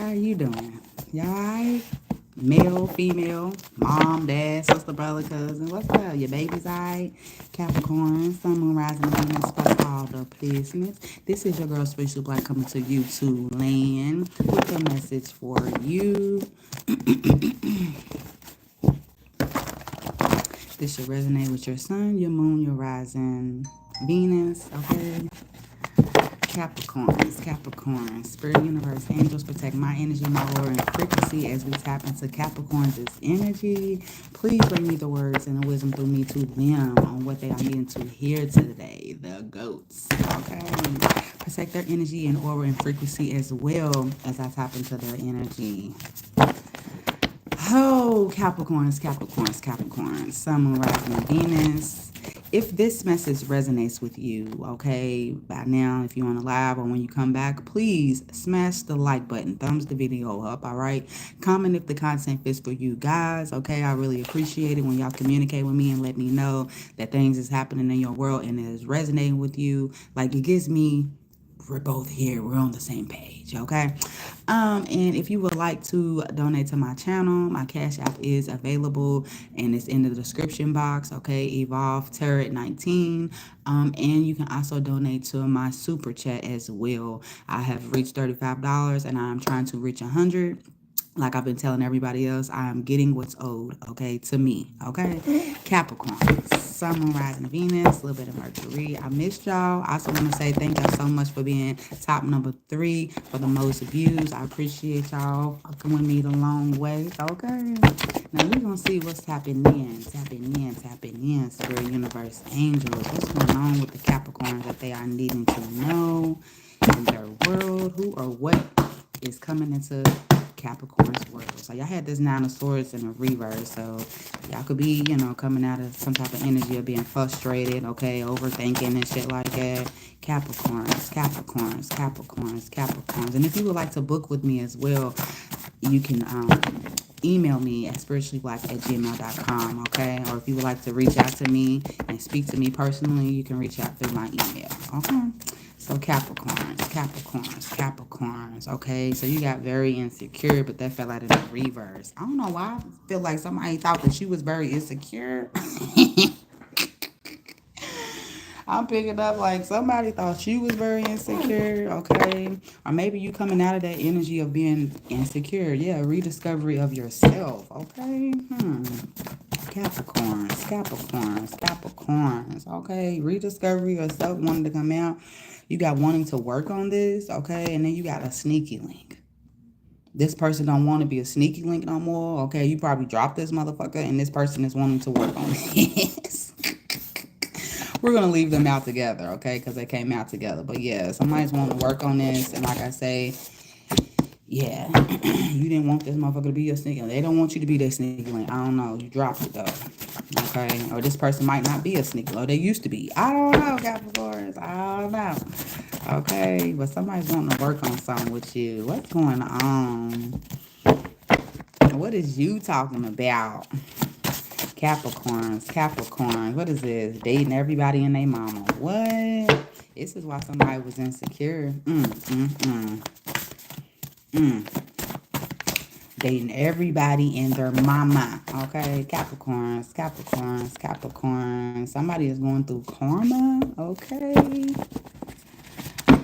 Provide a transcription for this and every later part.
How you doing? Y'all alright? Male, female, mom, dad, sister, brother, cousin. What's up? Your baby's alright? Capricorn, sun, moon, rising, Venus, plus all the placements. This is your girl, Spiritual Black, coming to you to land with a message for you. This should resonate with your sun, your moon, your rising, Venus, okay? Capricorns, Spirit, Universe, angels protect my energy, my aura, and frequency as we tap into Capricorns' energy. Please bring me the words and the wisdom through me to them on what they are needing to hear today. The goats, okay? Protect their energy and aura and frequency as well as I tap into their energy. Oh, Capricorns, Sun, Moon, Rising, and Venus. If this message resonates with you, okay, by now, if you're on the live or when you come back, please smash the like button, thumbs the video up, all right? Comment if the content fits for you guys, okay? I really appreciate it when y'all communicate with me and let me know that things is happening in your world and it is resonating with you. Like, it gives me, we're both here, we're on the same page, okay? And if you would like to donate to my channel, my Cash App is available and it's in the description box, okay? Evolve Tarot 19. And you can also donate to my super chat as well. I have reached $35 and I'm trying to reach 100. Like I've been telling everybody else, I'm getting what's owed, okay, to me, okay? Capricorn, Sun, Moon, Rising, Venus, a little bit of Mercury. I missed y'all. I also want to say thank y'all so much for being top number 3 for the most views. I appreciate y'all fucking with me the long way, okay? Now we're going to see what's tapping in, Spirit, Universe, Angels. What's going on with the Capricorns that they are needing to know in their world? Who or what is coming into Capricorn's world. So y'all had this 9 of Swords in a reverse. So y'all could be, coming out of some type of energy of being frustrated, okay, overthinking and shit like that. Capricorns. And if you would like to book with me as well, you can email me at spirituallyblack@gmail.com, okay? Or if you would like to reach out to me and speak to me personally, you can reach out through my email, okay? So Capricorns, okay? So you got very insecure, but that fell out in the reverse. I don't know why. I feel like somebody thought that she was very insecure. I'm picking up like somebody thought she was very insecure, okay? Or maybe you coming out of that energy of being insecure. Yeah, rediscovery of yourself, okay? Capricorns, okay? Rediscovery of yourself, wanting to come out. You got wanting to work on this, okay? And then you got a sneaky link. This person don't want to be a sneaky link no more, okay? You probably dropped this motherfucker and this person is wanting to work on this. We're going to leave them out together, okay? Because they came out together. But yeah, somebody's wanting to work on this. And like I say, yeah, you didn't want this motherfucker to be your sneaky link. They don't want you to be their sneaky link. I don't know. You dropped it, though. Okay? Or this person might not be a sneaky link. Or they used to be. I don't know, Capricorns. I don't know. Okay? But somebody's wanting to work on something with you. What's going on? What is you talking about? Capricorns. What is this? Dating everybody and their mama. What? This is why somebody was insecure. Dating everybody and their mama. Okay, Capricorns. Somebody is going through karma. Okay.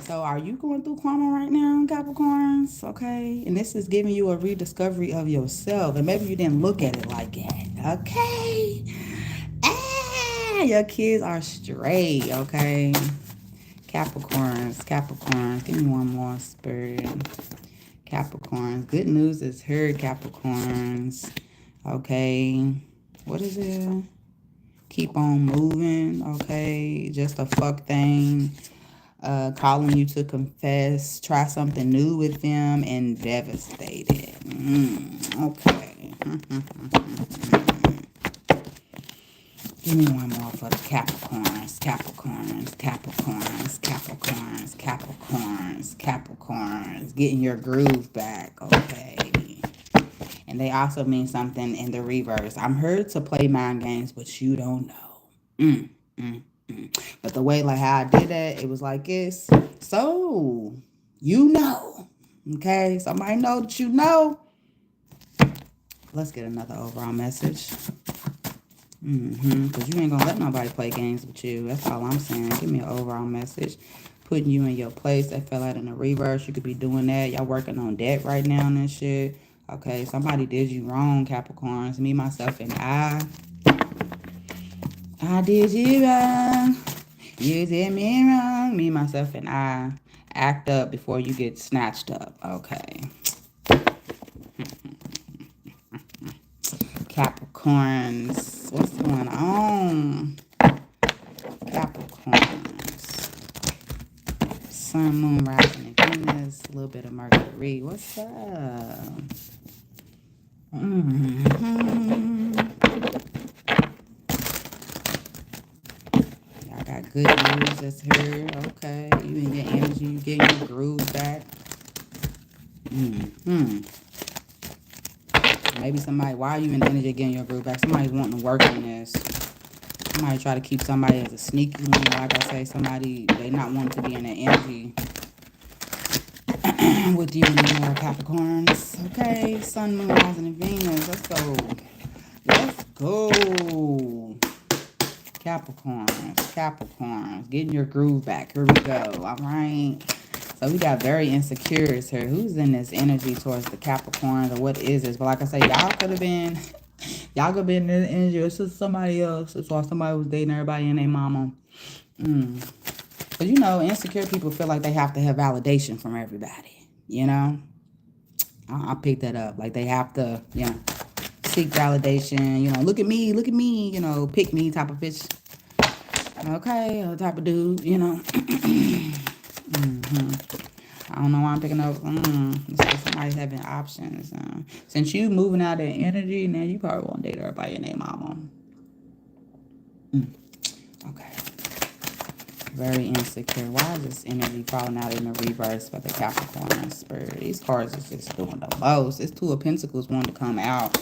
So are you going through karma right now, Capricorns? Okay. And this is giving you a rediscovery of yourself. And maybe you didn't look at it like that. Okay. Your kids are straight. Okay. Capricorns. Give me one more, Spirit. Capricorns. Good news is heard, Capricorns. Okay. What is it? Keep on moving. Okay. Just a fuck thing. Calling you to confess, try something new with them, and devastated. Okay. Give me one more for the Capricorns. Getting your groove back, okay. And they also mean something in the reverse. I'm here to play mind games, but you don't know. But the way like how I did that, it was like this. So, you know. Okay, somebody know that you know. Let's get another overall message. Because you ain't going to let nobody play games with you. That's all I'm saying. Give me an overall message. Putting you in your place. That fell out in the reverse. You could be doing that. Y'all working on debt right now and shit. Okay, somebody did you wrong, Capricorns. Me, myself, and I did you wrong. You did me wrong. Me, myself, and I. Act up before you get snatched up. Okay. Capricorns. What's going on? Capricorns. Sun, Moon, rising, and Venus. A little bit of Mercury. What's up? Y'all got good news that's here. Okay. You in your energy. You getting your groove back. Maybe somebody, why are you in energy getting your groove back? Somebody's wanting to work on this. Somebody try to keep somebody as a sneaky one. Like I say, somebody, they not wanting to be in that energy with you anymore, Capricorns. Okay, Sun, Moon, rising, and Venus. Let's go. Let's go. Capricorns. Getting your groove back. Here we go. All right. So we got very insecures here. Who's in this energy towards the Capricorns, or what is this? But like I say, y'all could have been in this energy. It's just somebody else. It's why somebody was dating everybody and their mama. Because, you know, insecure people feel like they have to have validation from everybody. You know? I picked that up. Like they have to, you know, seek validation. You know, look at me. You know, pick me type of bitch. Okay, type of dude, you know. I don't know why I'm picking up. Somebody's having options. Since you moving out of that energy, now you probably won't date everybody in their mama. Okay. Very insecure. Why is this energy falling out in the reverse for the Capricorn spirit? These cards is just doing the most. This Two of Pentacles wanted to come out.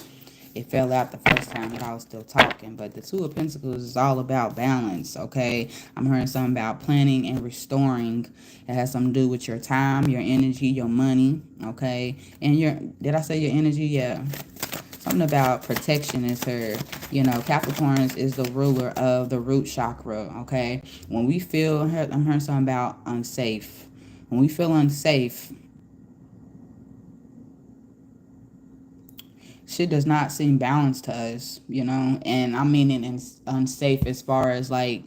It fell out the first time that I was still talking. But the Two of Pentacles is all about balance, okay? I'm hearing something about planning and restoring. It has something to do with your time, your energy, your money, okay? And did I say your energy? Yeah. Something about protection is her. You know, Capricorns is the ruler of the root chakra, okay? When we feel, I'm hearing something about unsafe. When we feel unsafe, shit does not seem balanced to us, you know? And I mean it unsafe as far as, like,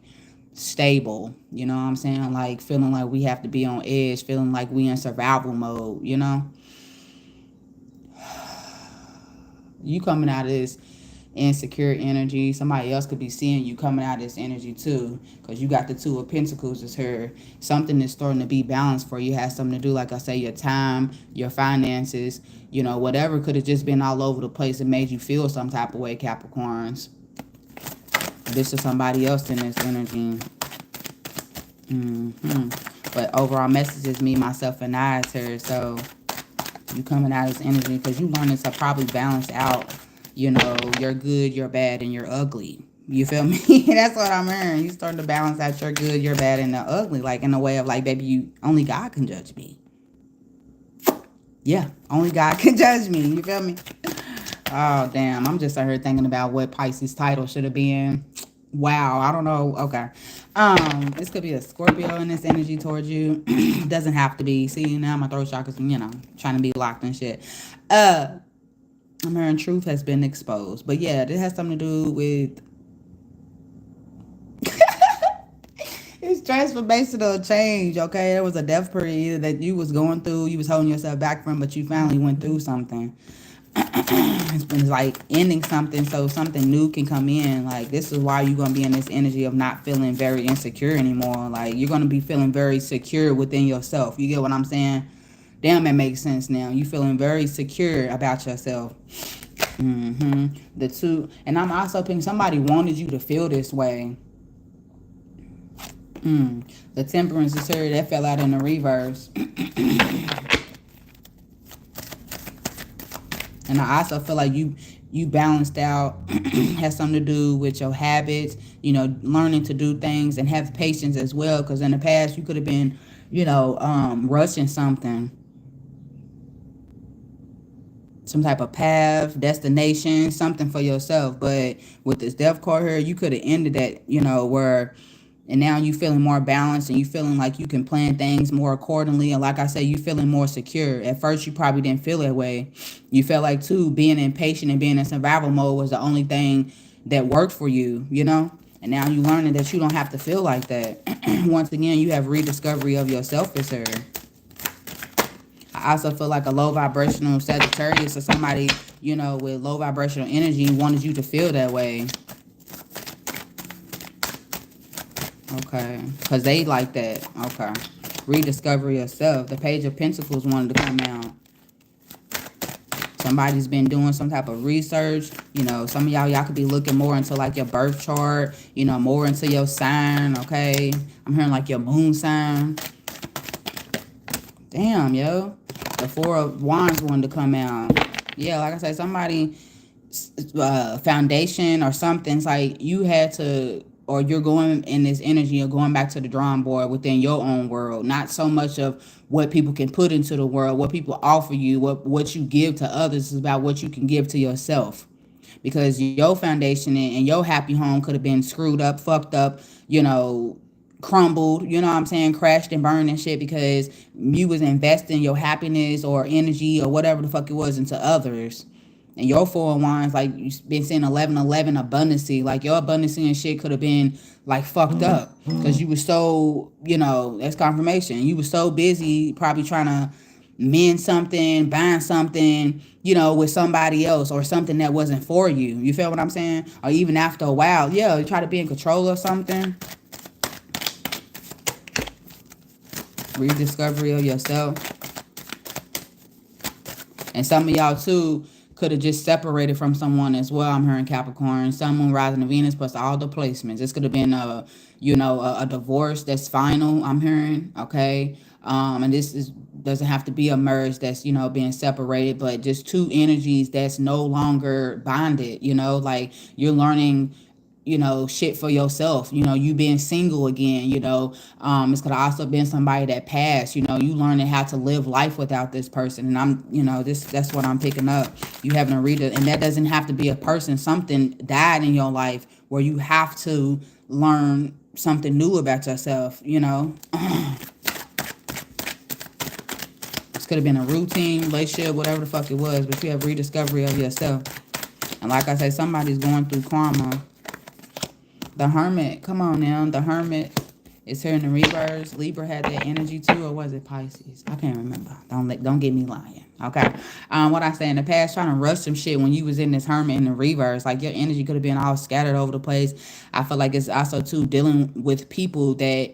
stable, you know what I'm saying? Like, feeling like we have to be on edge, feeling like we in survival mode, you know? You coming out of this insecure energy. Somebody else could be seeing you coming out of this energy too, because you got the Two of Pentacles is here. Something is starting to be balanced for you. Has something to do, like I say, your time, your finances, you know, whatever could have just been all over the place and made you feel some type of way, Capricorns. This is somebody else in this energy. But overall message is me, myself, and I is here. So you coming out of this energy because you learning to probably balance out, you know, you're good, you're bad, and you're ugly. You feel me? That's what I'm hearing. You starting to balance out your good, your bad, and the ugly. Like, in a way of, like, baby, only God can judge me. Yeah, only God can judge me. You feel me? Oh, damn. I'm just out here thinking about what Pisces title should have been. Wow, I don't know. Okay. This could be a Scorpio in this energy towards you. Doesn't have to be. See, now my throat chakras, you know, trying to be locked and shit. I'm hearing truth has been exposed. But yeah, this has something to do with it's transformational change, okay? There was a death period that you was going through, you was holding yourself back from, but you finally went through something. It's been like ending something so something new can come in. Like, this is why you're going to be in this energy of not feeling very insecure anymore. Like, you're going to be feeling very secure within yourself. You get what I'm saying? Damn, it makes sense now. You feeling very secure about yourself. The two, and I'm also thinking somebody wanted you to feel this way. The Temperance is here. That fell out in the reverse. And I also feel like you balanced out. Has something to do with your habits, you know, learning to do things and have patience as well. Because in the past, you could have been, you know, rushing something. some type of path, destination, something for yourself. But with this death card here, you could have ended that, you know, where, and now you feeling more balanced and you feeling like you can plan things more accordingly. And like I said, you feeling more secure. At first, you probably didn't feel that way. You felt like, too, being impatient and being in survival mode was the only thing that worked for you, you know? And now you learning that you don't have to feel like that. Once again, you have rediscovery of yourself this here. I also feel like a low vibrational Sagittarius or somebody, you know, with low vibrational energy wanted you to feel that way. Okay. Because they like that. Okay. Rediscovery of self. The Page of Pentacles wanted to come out. Somebody's been doing some type of research. You know, some of y'all could be looking more into like your birth chart. You know, more into your sign. Okay. I'm hearing like your moon sign. Damn, yo. The Four of Wands wanted to come out. Yeah, like I said, somebody foundation or something's like you had to, or you're going in this energy of going back to the drawing board within your own world. Not so much of what people can put into the world, what people offer you, what you give to others is about what you can give to yourself. Because your foundation and your happy home could have been screwed up, fucked up, you know, crumbled, you know what I'm saying, crashed and burned and shit because you was investing your happiness or energy or whatever the fuck it was into others. And your Four of Wands, like you've been saying 11-11 abundancy, like your abundancy and shit could have been like fucked up because you were so, you know, that's confirmation. You were so busy probably trying to mend something, buying something, you know, with somebody else or something that wasn't for you. You feel what I'm saying? Or even after a while, yeah, you try to be in control of something. Rediscovery of yourself. And some of y'all too could have just separated from someone as well. I'm hearing Capricorn, Sun, Moon, Rising, and Venus, plus all the placements. This could have been a, you know, a divorce that's final. I'm hearing, okay, and this doesn't have to be a merge that's, you know, being separated, but just two energies that's no longer bonded. You know, like you're learning, you know, shit for yourself, you know, you being single again, you know, it's could have also been somebody that passed, you know, you learning how to live life without this person. And I'm, you know, that's what I'm picking up. You having to read it, and that doesn't have to be a person. Something died in your life where you have to learn something new about yourself, you know. This could have been a routine relationship, whatever the fuck it was, but you have rediscovery of yourself. And like I said, somebody's going through karma. The Hermit, come on now. The Hermit is here in the reverse. Libra had that energy too, or was it Pisces? I can't remember. Don't get me lying. Okay. What I say in the past, trying to rush some shit when you was in this Hermit in the reverse, like your energy could have been all scattered over the place. I feel like it's also too dealing with people that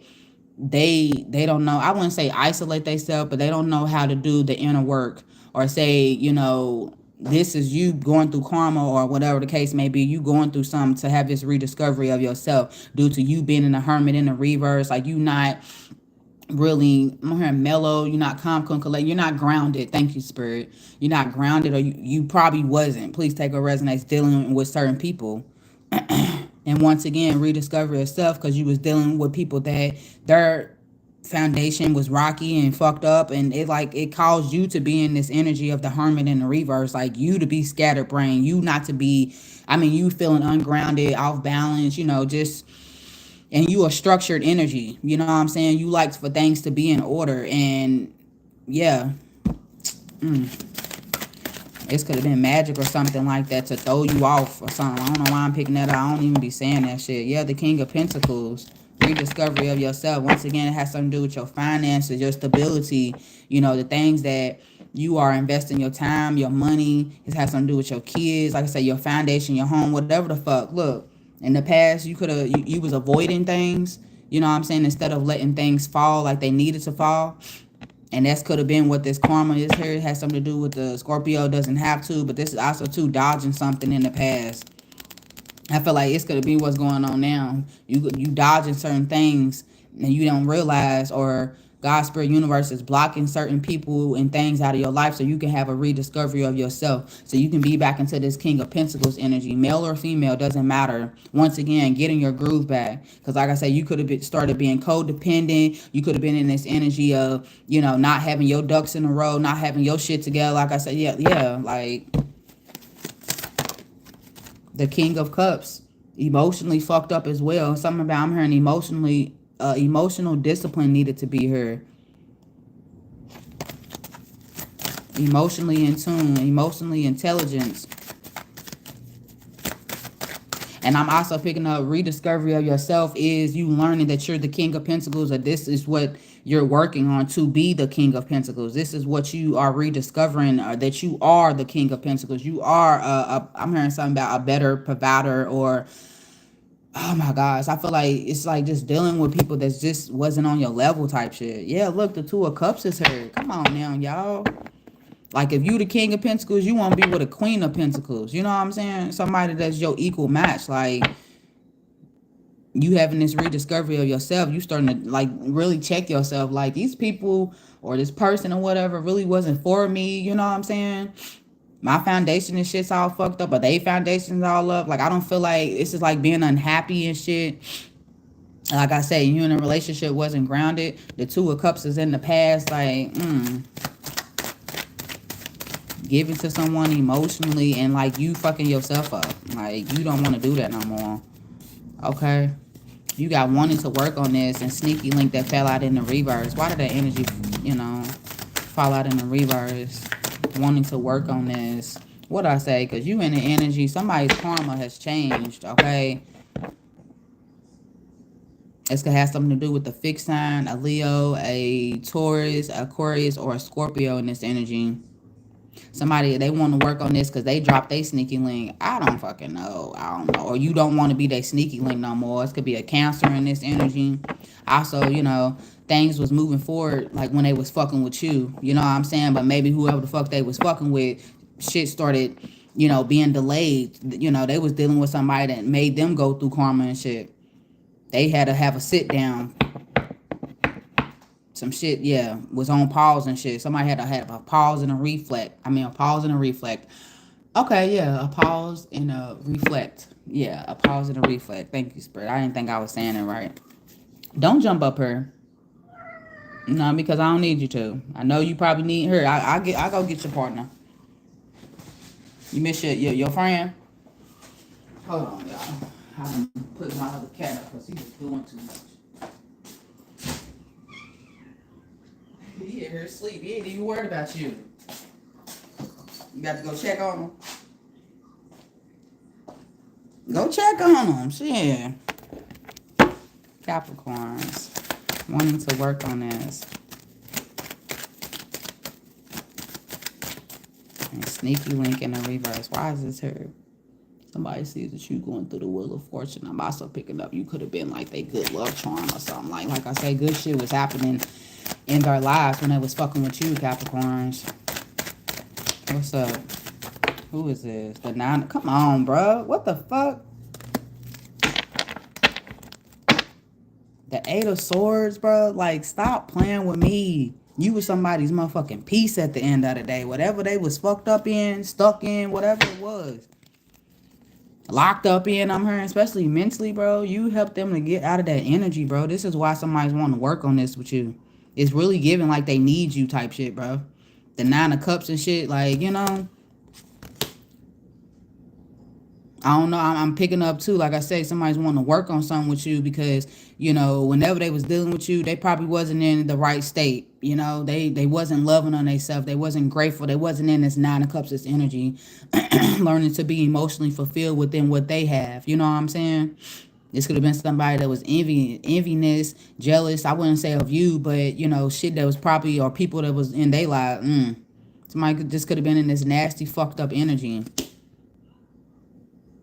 they don't know. I wouldn't say isolate themselves, but they don't know how to do the inner work, or say, you know, this is you going through karma or whatever the case may be. You going through something to have this rediscovery of yourself due to you being in the Hermit in the reverse. Like you not really, I'm hearing mellow. You're not calm, cool, collect. You're not grounded. Thank you, Spirit. You're not grounded, or you probably wasn't. Please take a resonance dealing with certain people. And once again, rediscover yourself because you was dealing with people that their foundation was rocky and fucked up, and it caused you to be in this energy of the Hermit in the reverse, like you to be scattered brain, you not to be, I mean, you feeling ungrounded, off balance, you know, just, and you a structured energy, you know what I'm saying? You like for things to be in order, and yeah. This could have been magic or something like that to throw you off or something. I don't know why I'm picking that up. I don't even be saying that shit. Yeah, the King of Pentacles. Rediscovery of yourself. Once again, it has something to do with your finances, your stability. You know, the things that you are investing your time, your money. It has something to do with your kids. Like I said, your foundation, your home, whatever the fuck. Look, in the past, you could have, you was avoiding things. You know what I'm saying? Instead of letting things fall like they needed to fall. And that's could have been what this karma is here. It has something to do with the Scorpio. Doesn't have to, but this is also too dodging something in the past. I feel like it's gonna be what's going on now. You dodging certain things and you don't realize, or God, Spirit, Universe is blocking certain people and things out of your life so you can have a rediscovery of yourself. So you can be back into this King of Pentacles energy. Male or female, doesn't matter. Once again, getting your groove back. Because like I said, you could have started being codependent. You could have been in this energy of, you know, not having your ducks in a row, not having your shit together. Like I said, yeah, like the King of Cups. Emotionally fucked up as well. Something about, I'm hearing emotional discipline needed to be here. Emotionally in tune, emotionally intelligence. And I'm also picking up rediscovery of yourself is you learning that you're the King of Pentacles, or this is what you're working on to be the King of Pentacles. This is what you are rediscovering, that you are the King of Pentacles. You are, I'm hearing something about a better provider, or, oh my gosh, I feel like it's like just dealing with people that just wasn't on your level type shit. Yeah, look, the Two of Cups is here. Come on now, y'all. Like, if you the King of Pentacles, you want to be with a Queen of Pentacles. You know what I'm saying? Somebody that's your equal match. Like, you having this rediscovery of yourself. You starting to, like, really check yourself. Like, these people or this person or whatever really wasn't for me. You know what I'm saying? My foundation and shit's all fucked up, but they foundation's all up. Like, I don't feel like this is like being unhappy and shit. Like I say, you in a relationship wasn't grounded. The Two of Cups is in the past. Like, giving to someone emotionally and like you fucking yourself up. Like, you don't want to do that no more. Okay? You got wanting to work on this and sneaky link that fell out in the reverse. Why did that energy, you know, fall out in the reverse? Wanting to work on this. What I say? Because you in the energy, somebody's karma has changed, okay? It's going to have something to do with the fixed sign, a Leo, a Taurus, Aquarius, or a Scorpio in this energy. Somebody, they want to work on this because they dropped their sneaky link. I don't fucking know. I don't know. Or you don't want to be their sneaky link no more. It could be a Cancer in this energy. Also, you know, things was moving forward like when they was fucking with you. You know what I'm saying? But maybe whoever the fuck they was fucking with, shit started, you know, being delayed. You know, they was dealing with somebody that made them go through karma and shit. They had to have a sit down. Some shit, yeah, was on pause and shit. Somebody had to have a pause and a reflect. I mean, a pause and a reflect. Okay, yeah, a pause and a reflect. Yeah, a pause and a reflect. Thank you, Spirit. I didn't think I was saying it right. Don't jump up her. No, because I don't need you to. I know you probably need her. I go get your partner. You miss your friend? Hold on, y'all. I'm putting my other cat up because he's doing too much. He in here asleep. He ain't even worried about you. You got to go check on him. Go check on him. Shit. Capricorns. Wanting to work on this. And sneaky link in the reverse. Why is this here? Somebody sees that you going through the wheel of fortune. I'm also picking up. You could have been like they good love charm or something. Like I say, good shit was happening in their lives when they was fucking with you, Capricorns. What's up? Who is this? The 9. Come on, bro. What the fuck? The 8 of Swords, bro. Like, stop playing with me. You was somebody's motherfucking piece at the end of the day. Whatever they was fucked up in, stuck in, whatever it was. Locked up in, I'm hearing, especially mentally, bro. You helped them to get out of that energy, bro. This is why somebody's wanting to work on this with you. It's really giving like they need you type shit, bro. The 9 of Cups and shit, like, you know. I don't know. I'm picking up too. Like I say, somebody's wanting to work on something with you because, you know, whenever they was dealing with you, they probably wasn't in the right state. You know, they wasn't loving on themselves. They wasn't grateful. They wasn't in this 9 of Cups, this energy, learning to be emotionally fulfilled within what they have. You know what I'm saying? This could have been somebody that was enviness, jealous. I wouldn't say of you, but, you know, shit that was probably, or people that was in their life. Somebody just could have been in this nasty, fucked up energy.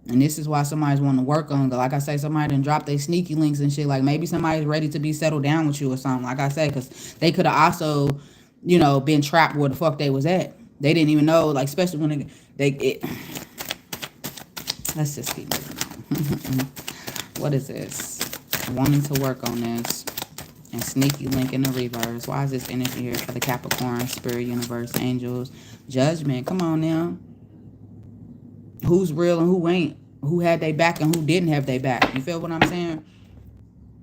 And this is why somebody's wanting to work on. Like I say, somebody done dropped their sneaky links and shit. Like, maybe somebody's ready to be settled down with you or something. Like I say, because they could have also, you know, been trapped where the fuck they was at. They didn't even know, like, especially when let's just keep moving on. What is this? Wanting to work on this And sneaky link in the reverse. Why is this energy here for the Capricorn, spirit, universe, angels, judgment? Come on now. Who's real and who ain't? Who had their back and who didn't have their back? You feel what I'm saying?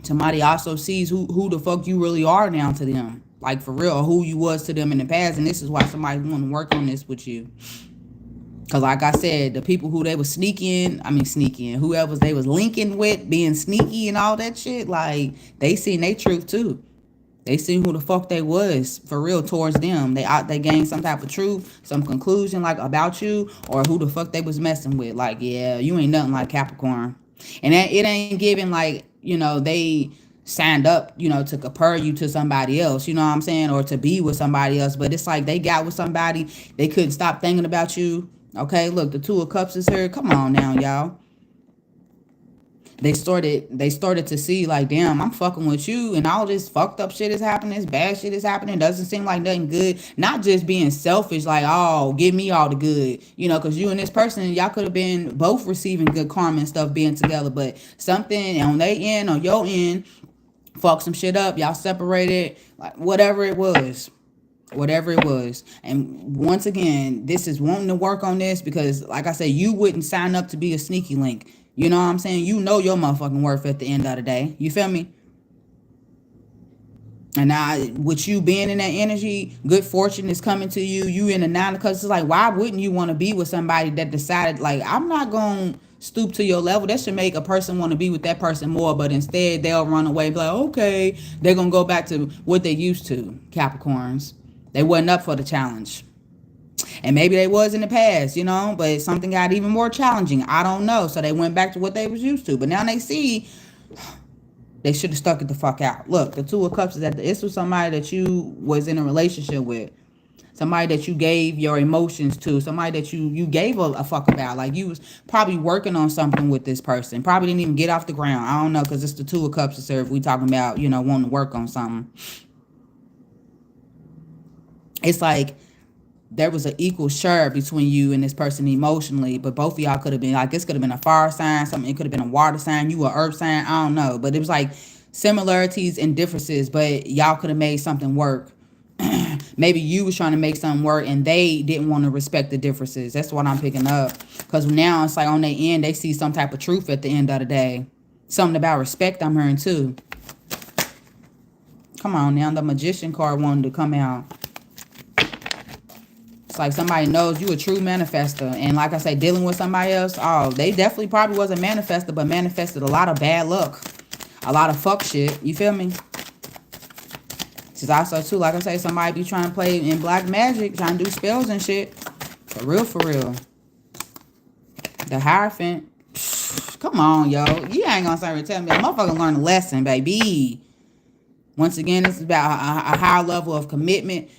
Somebody also sees who the fuck you really are now to them. Like, for real, or who you was to them in the past. And this is why somebody want to work on this with you. Because like I said, the people who they was sneaking, whoever they was linking with, being sneaky and all that shit, like, they seen their truth too. They seen who the fuck they was for real towards them. They gained some type of truth, some conclusion like about you, or who the fuck they was messing with. Like, yeah, you ain't nothing like Capricorn. And it ain't giving like, they signed up, to compare you to somebody else, you know what I'm saying? Or to be with somebody else. But it's like they got with somebody, they couldn't stop thinking about you. Okay, look, the Two of Cups is here. Come on now, y'all. They started to see like, damn, I'm fucking with you and all this fucked up shit is happening, this bad shit is happening, doesn't seem like nothing good. Not just being selfish, like, oh, give me all the good, because you and this person, y'all could have been both receiving good karma and stuff being together, but something on their end, on your end, fuck some shit up, y'all separated, like whatever it was. And once again, this is wanting to work on this because, like I said, you wouldn't sign up to be a sneaky link. You know what I'm saying? You know your motherfucking worth at the end of the day. You feel me? And now, with you being in that energy, good fortune is coming to you. You in the 9 of Cups. It's like, why wouldn't you want to be with somebody that decided, like, I'm not going to stoop to your level? That should make a person want to be with that person more. But instead, they'll run away and be like, okay. They're going to go back to what they used to, Capricorns. They wasn't up for the challenge. And maybe they was in the past, but something got even more challenging. I don't know. So they went back to what they was used to. But now they see they should have stuck it the fuck out. Look, the Two of Cups is this was somebody that you was in a relationship with. Somebody that you gave your emotions to. Somebody that you gave a fuck about. Like, you was probably working on something with this person. Probably didn't even get off the ground. I don't know, because it's the Two of Cups to serve. We talking about, wanting to work on something. It's like there was an equal share between you and this person emotionally, but both of y'all could have been, like, this could have been a fire sign, something, it could have been a water sign, you a earth sign, I don't know, but it was like similarities and differences, but y'all could have made something work. Maybe you was trying to make something work and they didn't want to respect the differences. That's what I'm picking up, because now it's like on their end, they see some type of truth at the end of the day. Something about respect I'm hearing too. Come on now, the Magician card wanted to come out. It's like somebody knows you a true manifester. And like I say, dealing with somebody else, oh, they definitely probably was a manifester, but manifested a lot of bad luck. A lot of fuck shit. You feel me? It's also, too, like I say, somebody be trying to play in black magic, trying to do spells and shit. For real, for real. The Hierophant. Come on, yo. You ain't gonna start telling me. A motherfucker learn a lesson, baby. Once again, this is about a higher level of commitment.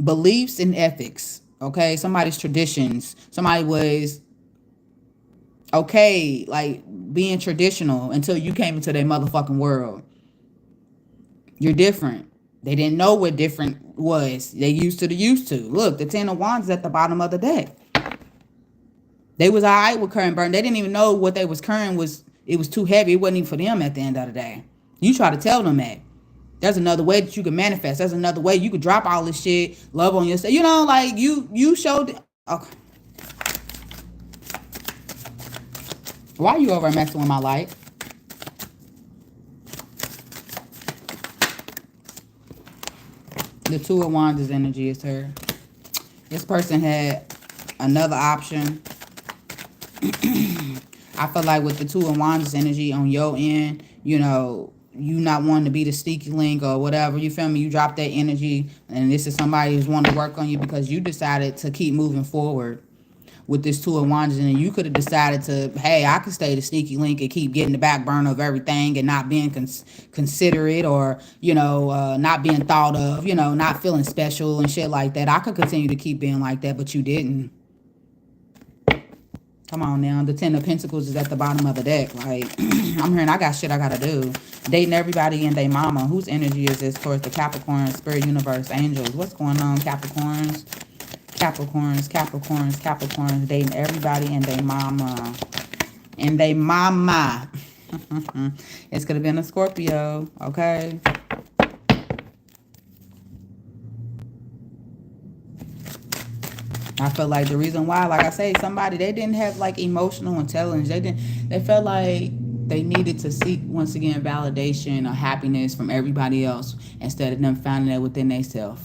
Beliefs and ethics, okay? Somebody's traditions. Somebody was okay, like, being traditional until you came into their motherfucking world. You're different. They didn't know what different was. They used to the used to. Look, the 10 of Wands is at the bottom of the deck. They was all right with current burn. They didn't even know what they was current was. It was too heavy. It wasn't even for them at the end of the day. You try to tell them that. There's another way that you can manifest. There's another way you could drop all this shit, love on yourself. Like, you showed. Okay. Why are you over messing with my light? The Two of Wands energy is her. This person had another option. I feel like with the Two of Wands energy on your end, you not wanting to be the sneaky link or whatever, you feel me? You drop that energy, and this is somebody who's wanting to work on you because you decided to keep moving forward with this Two of Wands, and you could have decided to, hey, I could stay the sneaky link and keep getting the back burner of everything and not being considerate or, not being thought of, not feeling special and shit like that. I could continue to keep being like that, but you didn't. Come on now. The 10 of Pentacles is at the bottom of the deck. Like, I'm hearing I got shit I got to do. Dating everybody and they mama. Whose energy is this towards the Capricorn, spirit, universe, angels? What's going on, Capricorns? Capricorns. Dating everybody and they mama. And they mama. It's could have been a Scorpio, okay? I feel like the reason why, like I say, somebody, they didn't have like emotional intelligence. They felt like they needed to seek, once again, validation or happiness from everybody else instead of them finding it within themselves.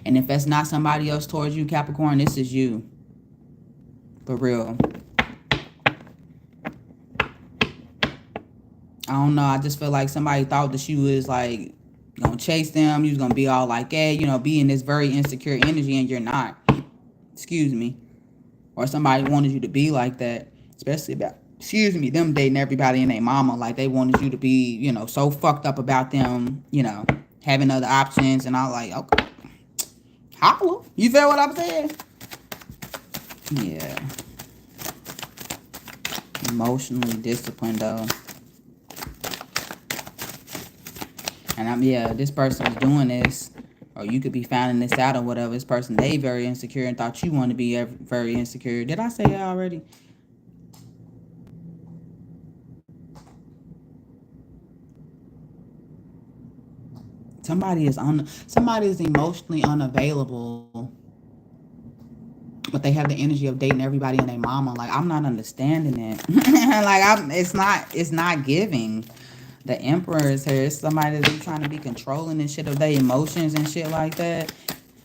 And if that's not somebody else towards you, Capricorn, this is you. For real. I don't know. I just feel like somebody thought that you was like gonna chase them. You was gonna be all like, hey, you know, be in this very insecure energy, and you're not. Excuse me. Or somebody wanted you to be like that, especially about, excuse me, them dating everybody and their mama. Like they wanted you to be, you know, so fucked up about them, you know, having other options. And I was like, okay, holla. You feel what I'm saying? Yeah. Emotionally disciplined though. And yeah, this person is doing this, or you could be finding this out or whatever. This person, they very insecure and thought you want to be very insecure. Did I say that already? Somebody is emotionally unavailable, but they have the energy of dating everybody and their mama. Like, I'm not understanding it. It's not giving. The Emperor is here. It's somebody that's trying to be controlling and shit of their emotions and shit like that.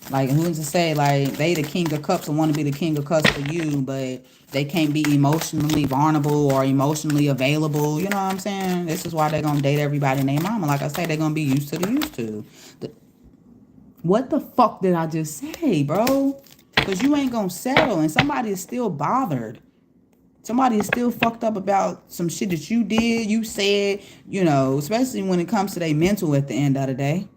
Like, who's to say, like, they the King of Cups and want to be the King of Cups for you, but they can't be emotionally vulnerable or emotionally available. You know what I'm saying? This is why they're going to date everybody and their mama. Like I say, they're going to be used to the used to. What the fuck did I just say, bro? Because you ain't going to settle, and somebody is still bothered. Somebody is still fucked up about some shit that you did, you said, you know, especially when it comes to their mental at the end of the day.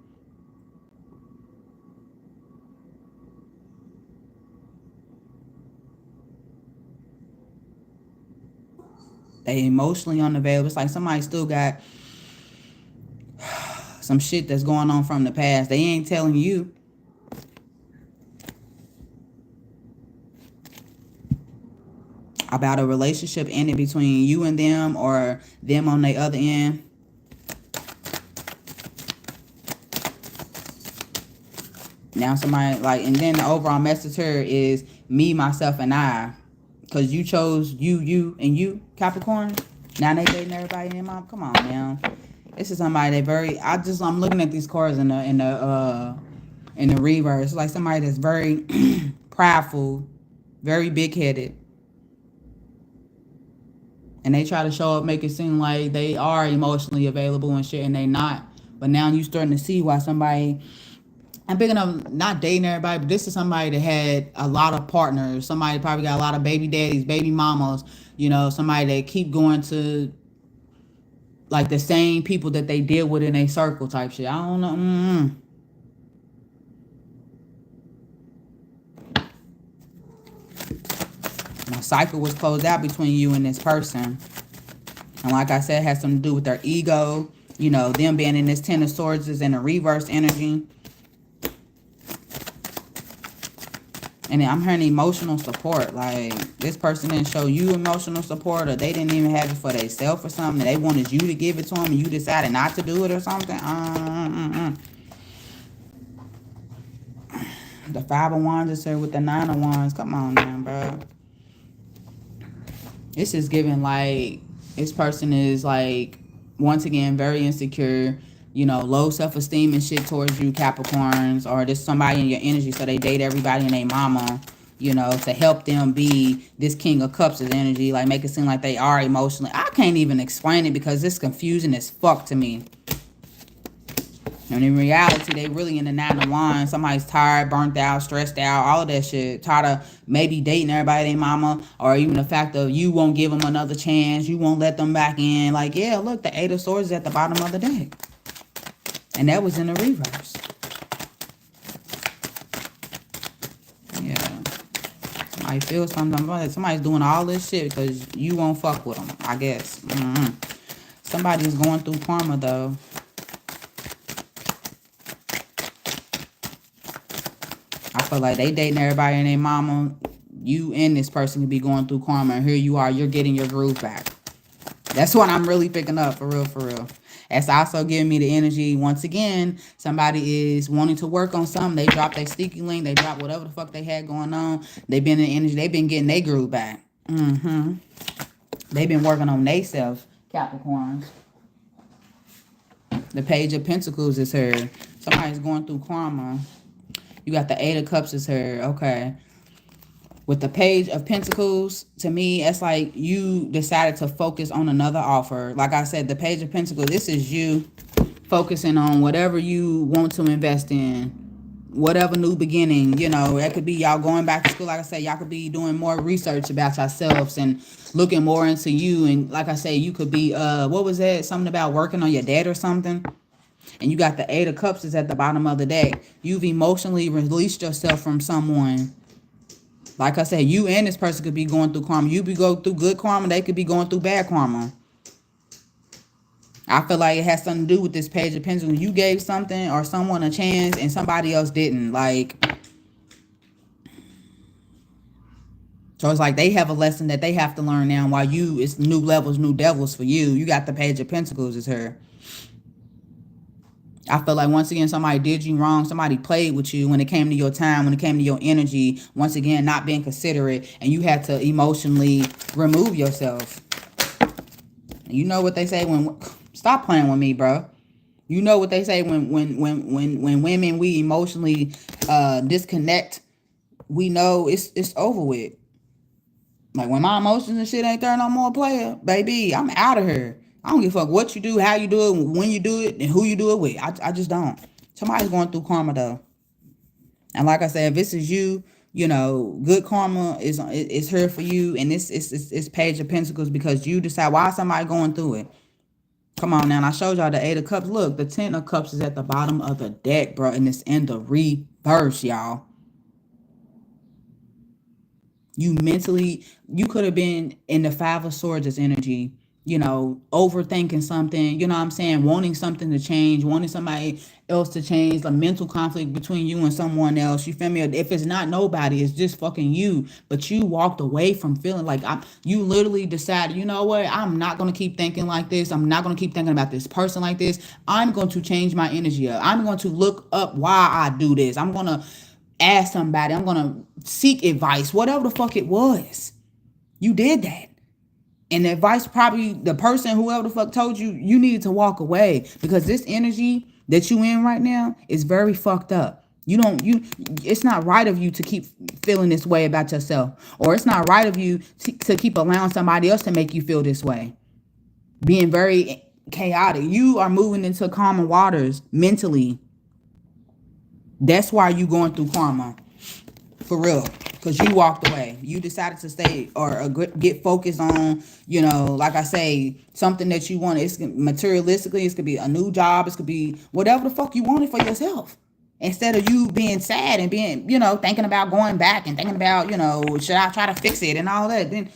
They emotionally unavailable. It's like somebody still got some shit that's going on from the past. They ain't telling you. About a relationship ending between you and them, or them on the other end. Now somebody, like, and then the overall message here is me, myself, and I. Because you chose you, and you, Capricorn. Now they dating everybody and their mom. Come on, man. This is somebody that I'm looking at these cards in the reverse. It's like somebody that's very prideful, very big-headed. And they try to show up, make it seem like they are emotionally available and shit, and they not. But now you starting to see why somebody, I'm picking up, not dating everybody, but this is somebody that had a lot of partners. Somebody probably got a lot of baby daddies, baby mamas, you know, somebody that keep going to like the same people that they deal with in a circle type shit. I don't know. A cycle was closed out between you and this person. And like I said, it has something to do with their ego. You know, them being in this Ten of Swords is in a reverse energy. And then I'm hearing emotional support. Like, this person didn't show you emotional support, or they didn't even have it for themselves or something. They wanted you to give it to them and you decided not to do it or something. The Five of Wands is here with the Nine of Wands. Come on, man, bro. This is giving like, this person is like, once again, very insecure, you know, low self-esteem and shit towards you, Capricorns, or just somebody in your energy, so they date everybody and their mama, you know, to help them be this King of Cups' energy, like make it seem like they are emotionally. I can't even explain it because it's confusing as fuck to me. And in reality, they really in the Nine of Wands. Somebody's tired, burnt out, stressed out, all of that shit. Tired of maybe dating everybody, their mama, or even the fact of you won't give them another chance. You won't let them back in. Like, yeah, look, the Eight of Swords is at the bottom of the deck. And that was in the reverse. Yeah. Somebody feels something. Somebody's doing all this shit because you won't fuck with them, I guess. Somebody's going through karma, though. I feel like they dating everybody and their mama. You and this person could be going through karma, and here you are, you're getting your groove back. That's what I'm really picking up, for real, for real. That's also giving me the energy. Once again, somebody is wanting to work on something. They drop their sticky link. They drop whatever the fuck they had going on. They've been in energy. They've been getting their groove back. They've been working on themselves, Capricorns. The Page of Pentacles is her. Somebody's going through karma. You got the Eight of Cups is her. Okay. With the Page of Pentacles, to me, it's like you decided to focus on another offer. Like I said, the Page of Pentacles, this is you focusing on whatever you want to invest in. Whatever new beginning, you know, that could be y'all going back to school. Like I said, y'all could be doing more research about yourselves and looking more into you. And like I say, you could be, what was that? Something about working on your debt or something. And you got the Eight of Cups is at the bottom of the deck. You've emotionally released yourself from someone. Like I said, you and this person could be going through karma. You be going through good karma. They could be going through bad karma. I feel like it has something to do with this Page of Pentacles. You gave something or someone a chance and somebody else didn't. Like, so it's like they have a lesson that they have to learn now. While you, it's new levels, new devils for you. You got the Page of Pentacles is her. I feel like once again, somebody did you wrong. Somebody played with you when it came to your time, when it came to your energy. Once again, not being considerate. And you had to emotionally remove yourself. You know what they say when... Stop playing with me, bro. You know what they say when women, we emotionally disconnect. We know it's over with. Like when my emotions and shit ain't there no more, player, baby, I'm out of here. I don't give a fuck what you do, how you do it, when you do it, and who you do it with. I just don't. Somebody's going through karma though. And like I said, if this is you, you know, good karma is here for you. And it's Page of Pentacles because you decide why is somebody going through it. Come on now. And I showed y'all the Eight of Cups. Look, the Ten of Cups is at the bottom of the deck, bro. And it's in the reverse, y'all. You mentally, you could have been in the Five of Swords energy, you know, overthinking something, you know what I'm saying? Wanting something to change, wanting somebody else to change, a mental conflict between you and someone else. You feel me? If it's not nobody, it's just fucking you. But you walked away from feeling like you literally decided, you know what? I'm not going to keep thinking like this. I'm not going to keep thinking about this person like this. I'm going to change my energy up. I'm going to look up why I do this. I'm going to ask somebody. I'm going to seek advice, whatever the fuck it was. You did that. And the advice, probably the person, whoever the fuck told you, you needed to walk away because this energy that you in right now is very fucked up. It's not right of you to keep feeling this way about yourself, or it's not right of you to keep allowing somebody else to make you feel this way. Being very chaotic. You are moving into calmer waters mentally. That's why you going through karma. For real. Because you walked away. You decided to stay or get focused on, you know, like I say, something that you want. It's materialistically, it could be a new job. It could be whatever the fuck you wanted for yourself. Instead of you being sad and being, you know, thinking about going back and thinking about, you know, should I try to fix it and all that. Then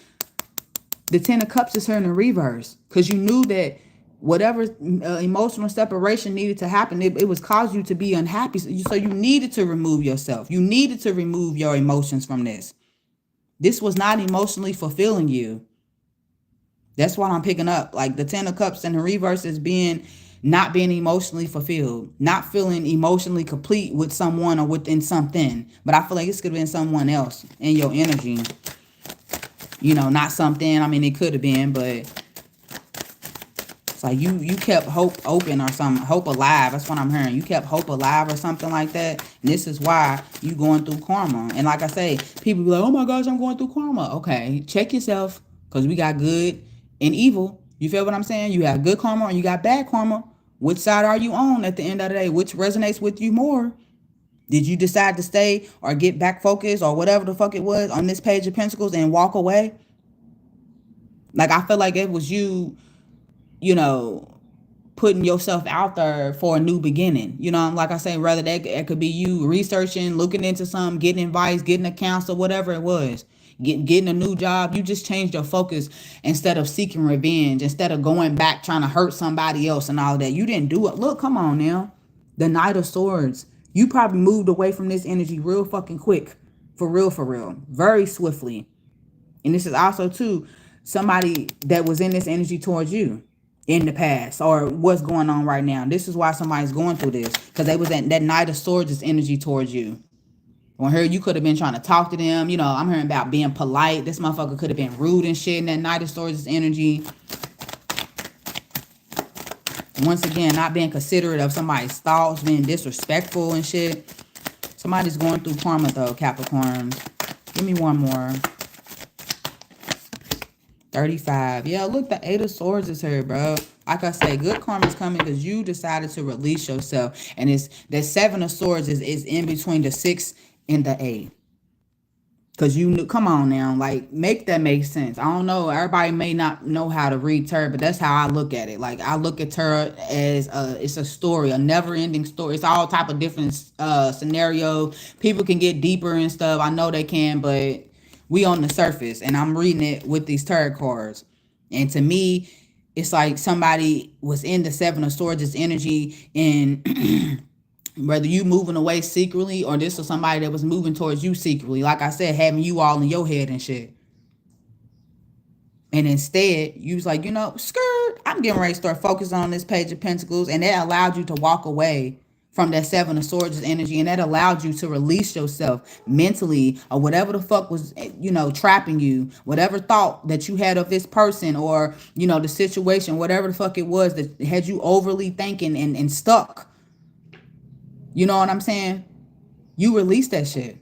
the Ten of Cups is her in the reverse. Because you knew that whatever emotional separation needed to happen, it was caused you to be unhappy. So you needed to remove yourself. You needed to remove your emotions from this. This was not emotionally fulfilling you. That's what I'm picking up. Like the Ten of Cups in the reverse is not being emotionally fulfilled. Not feeling emotionally complete with someone or within something. But I feel like this could have been someone else in your energy. You know, not something. I mean, it could have been, but... Like you kept hope open or something, hope alive. That's what I'm hearing. You kept hope alive or something like that. And this is why you going through karma. And like I say, people be like, oh my gosh, I'm going through karma. Okay, check yourself because we got good and evil. You feel what I'm saying? You have good karma and you got bad karma. Which side are you on at the end of the day? Which resonates with you more? Did you decide to stay or get back focused or whatever the fuck it was on this Page of Pentacles and walk away? Like I feel like it was you, you know, putting yourself out there for a new beginning. You know, like I say, rather that it could be you researching, looking into something, getting advice, getting a counsel, whatever it was. Getting a new job. You just changed your focus instead of seeking revenge, instead of going back trying to hurt somebody else and all that. You didn't do it. Look, come on now. The Knight of Swords. You probably moved away from this energy real fucking quick. For real, for real. Very swiftly. And this is also, too, somebody that was in this energy towards you in the past, or what's going on right now. This is why somebody's going through this, because they was at that Knight of Swords energy towards you. On her, you could have been trying to talk to them. You know, I'm hearing about being polite. This motherfucker could have been rude and shit in that Knight of Swords energy. Once again, not being considerate of somebody's thoughts, being disrespectful and shit. Somebody's going through karma though, Capricorn. Give me one more. 35. Yeah, look, the 8 of Swords is here, bro. Like I say, good karma's coming because you decided to release yourself. And it's that 7 of Swords is in between the 6 and the 8. Because you knew, come on now, like, make that make sense. I don't know, everybody may not know how to read tarot, but that's how I look at it. Like, I look at tarot as it's a story, a never-ending story. It's all type of different scenarios. People can get deeper and stuff. I know they can, but we on the surface, and I'm reading it with these tarot cards. And to me, it's like somebody was in the 7 of Swords energy, and whether you moving away secretly or this was somebody that was moving towards you secretly, like I said, having you all in your head and shit. And instead, you was like, you know, skirt, I'm getting ready to start focusing on this Page of Pentacles. And that allowed you to walk away from that 7 of Swords energy. And that allowed you to release yourself mentally, or whatever the fuck was, you know, trapping you. Whatever thought that you had of this person, or, you know, the situation, whatever the fuck it was that had you overly thinking and stuck. You know what I'm saying? You release that shit.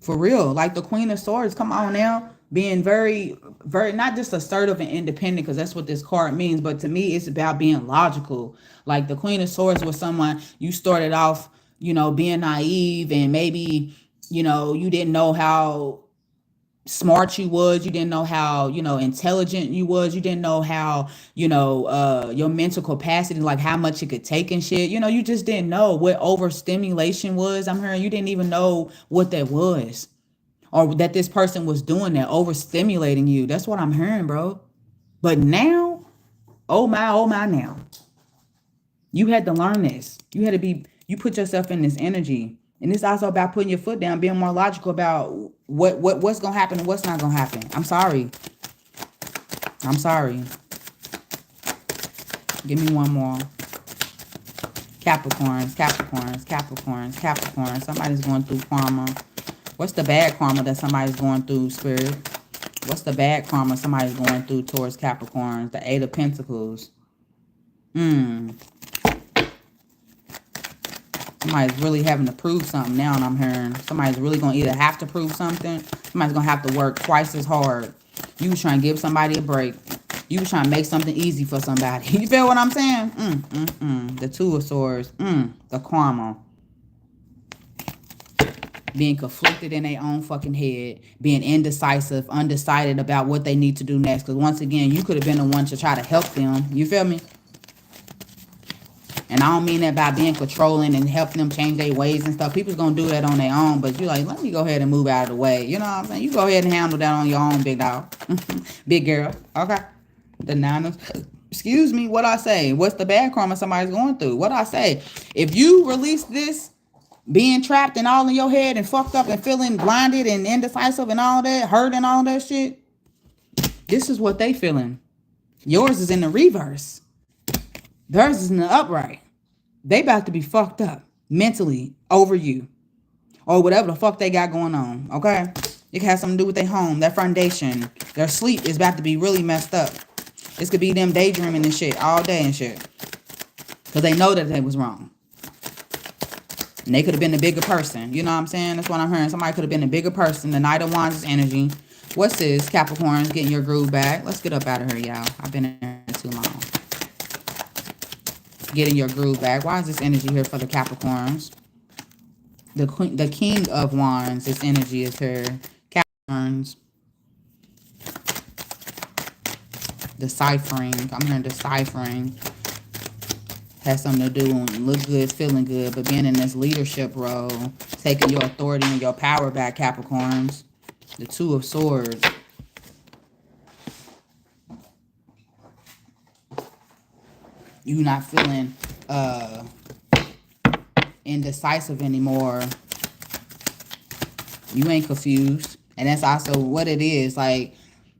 For real. Like the Queen of Swords, come on now. Being very, very, not just assertive and independent, because that's what this card means, but to me, it's about being logical. Like the Queen of Swords was someone, you started off, you know, being naive, and maybe, you know, you didn't know how smart you was, you didn't know how, you know, intelligent you was, you didn't know how, you know, your mental capacity, like how much it could take and shit, you know, you just didn't know what overstimulation was. I'm hearing you didn't even know what that was, or that this person was doing that, overstimulating you. That's what I'm hearing, bro. But now, oh my now, you had to learn this. You put yourself in this energy. And it's also about putting your foot down, being more logical about what's going to happen and what's not going to happen. I'm sorry. I'm sorry. Give me one more. Capricorns, Capricorns, Capricorns, Capricorns. Somebody's going through karma. What's the bad karma that somebody's going through, Spirit? What's the bad karma somebody's going through towards Capricorns? The 8 of Pentacles. Somebody's really having to prove something now, and I'm hearing somebody's really going to either have to prove something, somebody's going to have to work twice as hard. You was trying to give somebody a break. You was trying to make something easy for somebody. You feel what I'm saying? The 2 of Swords. The karma. Being conflicted in their own fucking head. Being indecisive, undecided about what they need to do next. Because once again, you could have been the one to try to help them. You feel me? And I don't mean that by being controlling and helping them change their ways and stuff. People's going to do that on their own. But you're like, let me go ahead and move out of the way. You know what I'm saying? You go ahead and handle that on your own, big dog. Big girl. Okay. The 9 of... Excuse me. What I say? What's the bad karma somebody's going through? What I say? If you release this, being trapped and all in your head and fucked up and feeling blinded and indecisive and all that, hurt and all that shit, this is what they feeling. Yours is in the reverse. Theirs is in the upright. They about to be fucked up mentally over you, or whatever the fuck they got going on. Okay, it can have something to do with their home, their foundation, their sleep is about to be really messed up. This could be them daydreaming and shit all day and shit, because they know that they was wrong. And they could have been a bigger person. You know what I'm saying? That's what I'm hearing. Somebody could have been a bigger person. The Knight of Wands is energy. What's this? Capricorns getting your groove back. Let's get up out of here, y'all. I've been in here too long. Getting your groove back. Why is this energy here for the Capricorns? The King of Wands, this energy is here. Capricorns. Deciphering. I'm hearing deciphering. Has something to do with look good, feeling good, but being in this leadership role, taking your authority and your power back, Capricorns. The 2 of Swords. You not feeling indecisive anymore. You ain't confused. And that's also what it is, like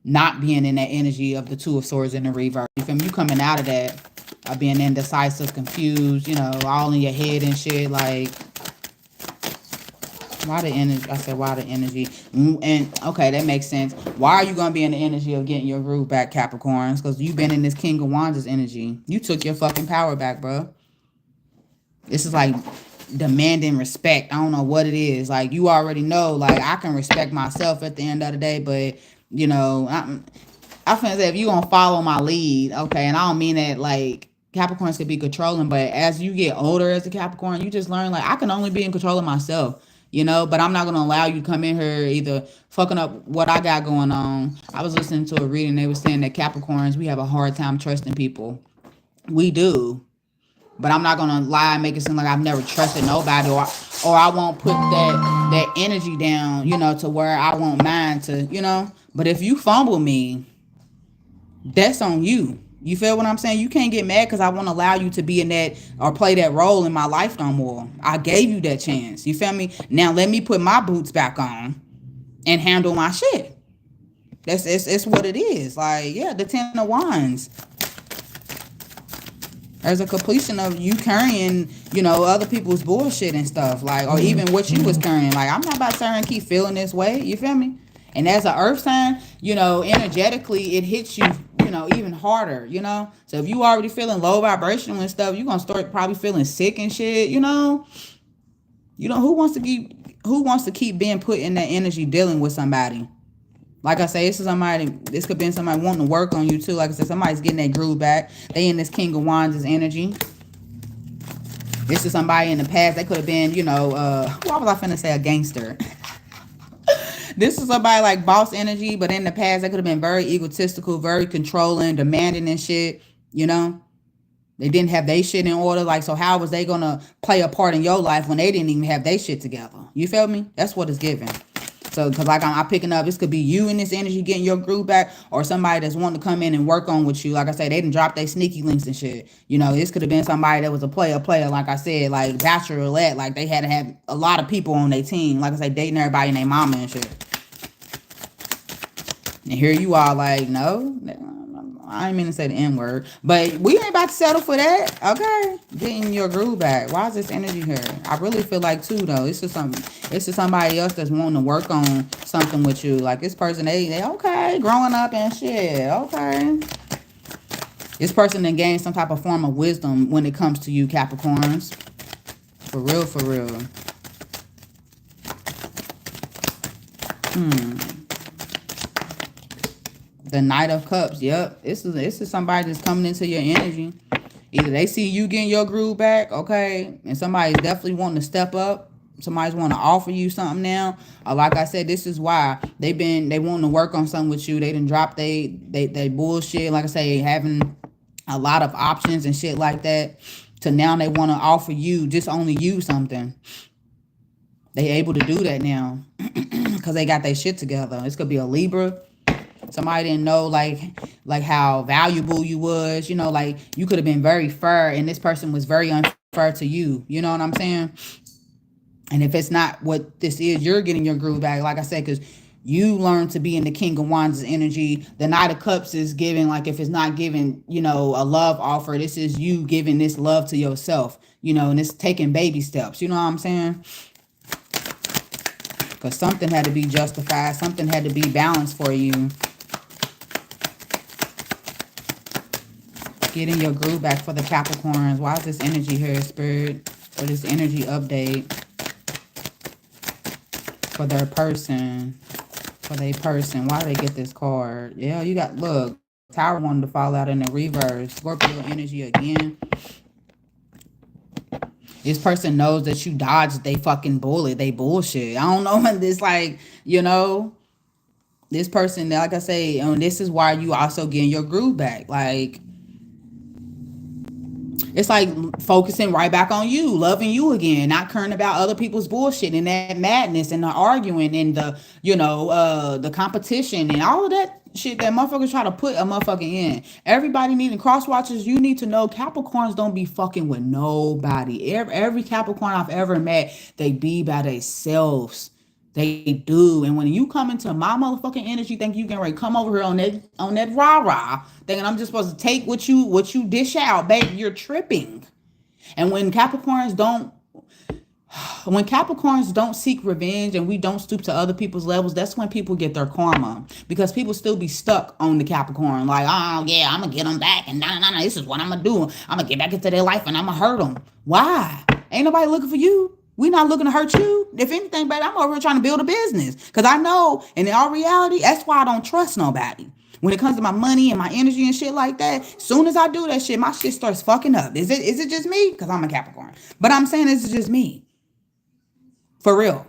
not being in that energy of the Two of Swords in the reverse. You feel me? You coming out of that, being indecisive, confused, you know, all in your head and shit. Like, why the energy? I said, why the energy? And okay, that makes sense. Why are you gonna be in the energy of getting your groove back, Capricorns? Because you've been in this King of Wands energy. You took your fucking power back, bro. This is like demanding respect. I don't know what it is. Like, you already know, like, I can respect myself at the end of the day, but you know, I feel say if you gonna follow my lead, okay, and I don't mean that like Capricorns could be controlling, but as you get older as a Capricorn, you just learn like I can only be in control of myself, you know, but I'm not gonna allow you to come in here either fucking up what I got going on. I was listening to a reading, they were saying that Capricorns, we have a hard time trusting people. We do. But I'm not gonna lie and make it seem like I've never trusted nobody, or I won't put that energy down, you know, to where I won't mind to, you know. But if you fumble me, that's on you. You feel what I'm saying? You can't get mad because I won't allow you to be in that or play that role in my life no more. I gave you that chance. You feel me? Now let me put my boots back on and handle my shit. It's what it is. Like, yeah, the Ten of Wands. There's a completion of you carrying, you know, other people's bullshit and stuff. Like, or even what you was carrying. Like, I'm not about to turn and keep feeling this way. You feel me? And as an earth sign, you know, energetically, it hits you, you know, even harder, you know? So if you already feeling low vibrational and stuff, you're going to start probably feeling sick and shit, you know? You know, who wants to keep being put in that energy dealing with somebody? Like I say, this could be somebody wanting to work on you too. Like I said, somebody's getting that groove back. They in this King of Wands energy. This is somebody in the past. They could have been, you know, what was I finna say? A gangster. This is somebody like boss energy, but in the past, they could have been very egotistical, very controlling, demanding and shit, you know? They didn't have their shit in order. Like, so how was they going to play a part in your life when they didn't even have their shit together? You feel me? That's what it's giving. So, because like I'm picking up, this could be you in this energy getting your groove back, or somebody that's wanting to come in and work on with you. Like I said, they didn't drop their sneaky links and shit. You know, this could have been somebody that was a player, like I said, like bachelorette. Like, they had to have a lot of people on their team. Like I said, dating everybody and their mama and shit. And here you are like, no, I ain't mean to say the N word, but we ain't about to settle for that. Okay, getting your groove back. Why is this energy here? I really feel like too though. It's just somebody else that's wanting to work on something with you. Like, this person, they okay, growing up and shit. Okay, this person then gained some type of form of wisdom when it comes to you, Capricorns. For real, for real. The Knight of Cups. Yep. This is somebody that's coming into your energy. Either they see you getting your groove back, okay, and somebody's definitely wanting to step up. Somebody's want to offer you something now. Or like I said, this is why they wanting to work on something with you. They didn't drop they bullshit. Like I say, having a lot of options and shit like that. To now they want to offer you, just only you, something. They able to do that now because they got their shit together. This could be a Libra. Somebody didn't know like how valuable you was, you know, like you could have been very fair and this person was very unfair to you. You know what I'm saying? And if it's not what this is, you're getting your groove back. Like I said, because you learn to be in the King of Wands energy. The Knight of Cups is giving, like, if it's not giving, you know, a love offer, this is you giving this love to yourself, you know, and it's taking baby steps. You know what I'm saying? Because something had to be justified. Something had to be balanced for you. Getting your groove back for the Capricorns. Why is this energy here, Spirit? For this energy update. For their person. For their person. Why did they get this card? Yeah, you got, look. Tower wanted to fall out in the reverse. Scorpio energy again. This person knows that you dodged they fucking bullet. They bullshit. I don't know when this, like, you know. This person, like I say, and this is why you also getting your groove back. Like, it's like focusing right back on you, loving you again, not caring about other people's bullshit and that madness and the arguing and the, you know, the competition and all of that shit that motherfuckers try to put a motherfucker in. Everybody needing cross watchers. You need to know Capricorns don't be fucking with nobody. Every Capricorn I've ever met, they be by themselves. They do. And when you come into my motherfucking energy, think you can ready come over here on that rah-rah, thinking I'm just supposed to take what you dish out, baby, you're tripping. And when Capricorns don't seek revenge and we don't stoop to other people's levels, that's when people get their karma. Because people still be stuck on the Capricorn. Like, oh, yeah, I'm going to get them back. And nah, this is what I'm going to do. I'm going to get back into their life and I'm going to hurt them. Why? Ain't nobody looking for you. We not looking to hurt you. If anything, baby, I'm over here trying to build a business. Because I know, and in all reality, that's why I don't trust nobody. When it comes to my money and my energy and shit like that, soon as I do that shit, my shit starts fucking up. Is it just me? Because I'm a Capricorn. But I'm saying this is just me. For real.